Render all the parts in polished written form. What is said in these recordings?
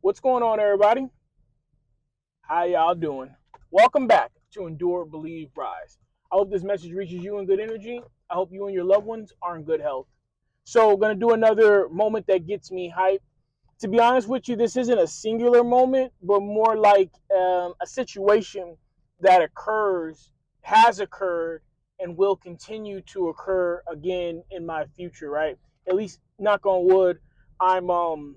What's going on, everybody? How y'all doing? Welcome back to Endure, Believe, Rise. I hope this message reaches you in good energy. I hope you and your loved ones are in good health. So, going to do another moment that gets me hyped. To be honest with you, this isn't a singular moment, but more like a situation that occurs, has occurred, and will continue to occur again in my future. Right? At least, knock on wood. I'm um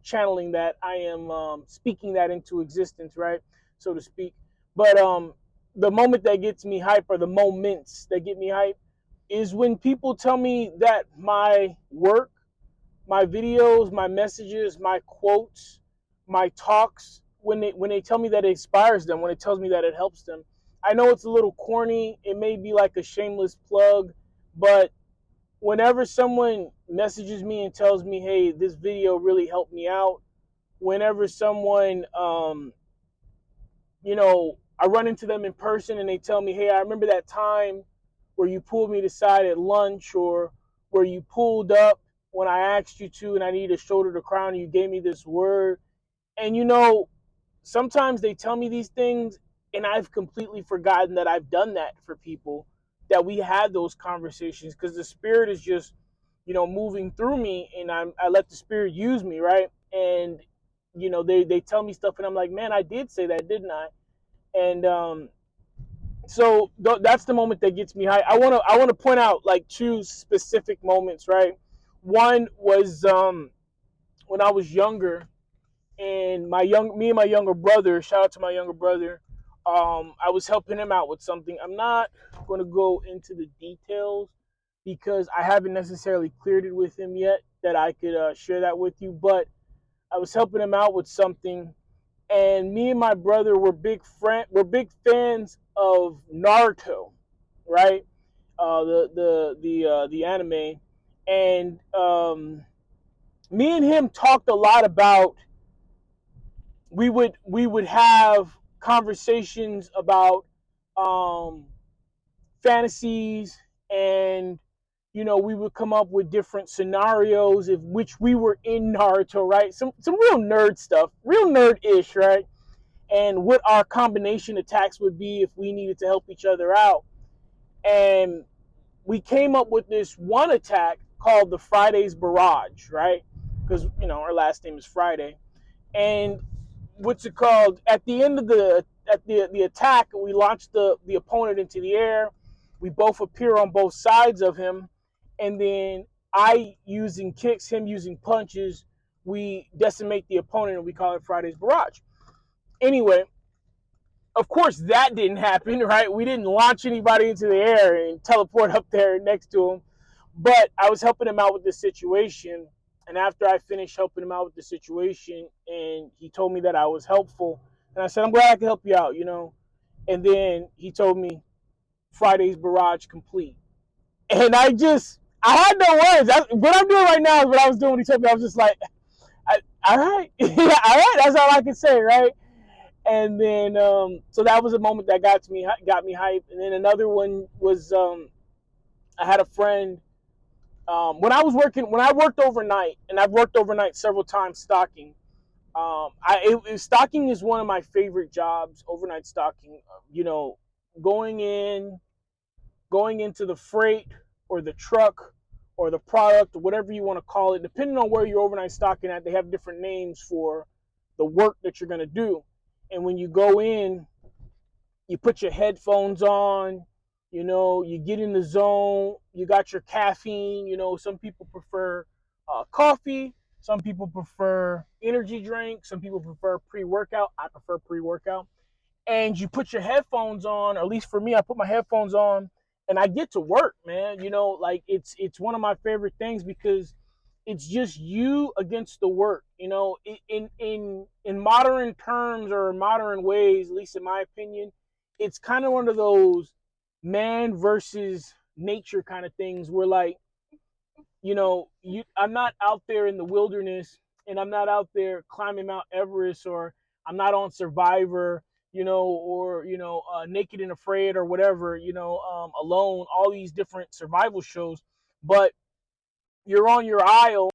channeling that. I am speaking that into existence, right, so to speak. But the moment that gets me hype, or the moments that get me hype, is when people tell me that my work, my videos, my messages, my quotes, my talks, when they tell me that it inspires them, when it tells me that it helps them. I know it's a little corny, it may be like a shameless plug, but whenever someone messages me and tells me, hey, this video really helped me out, whenever someone, I run into them in person and they tell me, hey, I remember that time where you pulled me aside at lunch, or where you pulled up when I asked you to and I needed a shoulder to cry on and you gave me this word. And sometimes they tell me these things and I've completely forgotten that I've done that for people, that we had those conversations, because the spirit is just, moving through me, and I let the spirit use me, right? And they tell me stuff and I'm like, man, I did say that, didn't I? And so that's the moment that gets me high. I want to point out like two specific moments, right? One was when I was younger, and me and my younger brother, shout out to my younger brother, I was helping him out with something. I'm not going to go into the details because I haven't necessarily cleared it with him yet that I could share that with you, but I was helping him out with something, and me and my brother were big fans of Naruto, right? The anime, and me and him talked a lot about, we would have conversations about um, fantasies, and we would come up with different scenarios of which we were in Naruto, right? Some real nerd stuff, real nerd-ish, right? And what our combination attacks would be if we needed to help each other out. And we came up with this one attack called the Friday's Barrage, right? Because our last name is Friday. And what's it called? At the end of the attack, we launch the opponent into the air. We both appear on both sides of him, and then I using kicks, him using punches, we decimate the opponent, and we call it Friday's Barrage. Anyway, of course that didn't happen, right? We didn't launch anybody into the air and teleport up there next to him. But I was helping him out with this situation, and after I finished helping him out with the situation, and he told me that I was helpful, and I said, I'm glad I could help you out, And then he told me, Friday's Barrage complete. And I had no words. What I'm doing right now is what I was doing when he told me. I was just like, all right, all right, that's all I can say, right? And then, so that was a moment that got me hyped. And then another one was, I had a friend, when I worked overnight, and I've worked overnight several times stocking. Stocking is one of my favorite jobs. Overnight stocking, going in, going into the freight or the truck or the product or whatever you want to call it, depending on where you're overnight stocking at. They have different names for the work that you're going to do. And when you go in, you put your headphones on, you get in the zone, you got your caffeine. Some people prefer coffee, some people prefer energy drink, some people prefer pre-workout. I prefer pre-workout. And you put your headphones on, or at least for me, I put my headphones on and I get to work, man. Like it's one of my favorite things, because it's just you against the work. In modern terms, or modern ways, at least in my opinion, it's kind of one of those man versus nature kind of things, where, like, I'm not out there in the wilderness, and I'm not out there climbing Mount Everest, or I'm not on Survivor, or Naked and Afraid, or whatever, Alone, all these different survival shows, but you're on your isle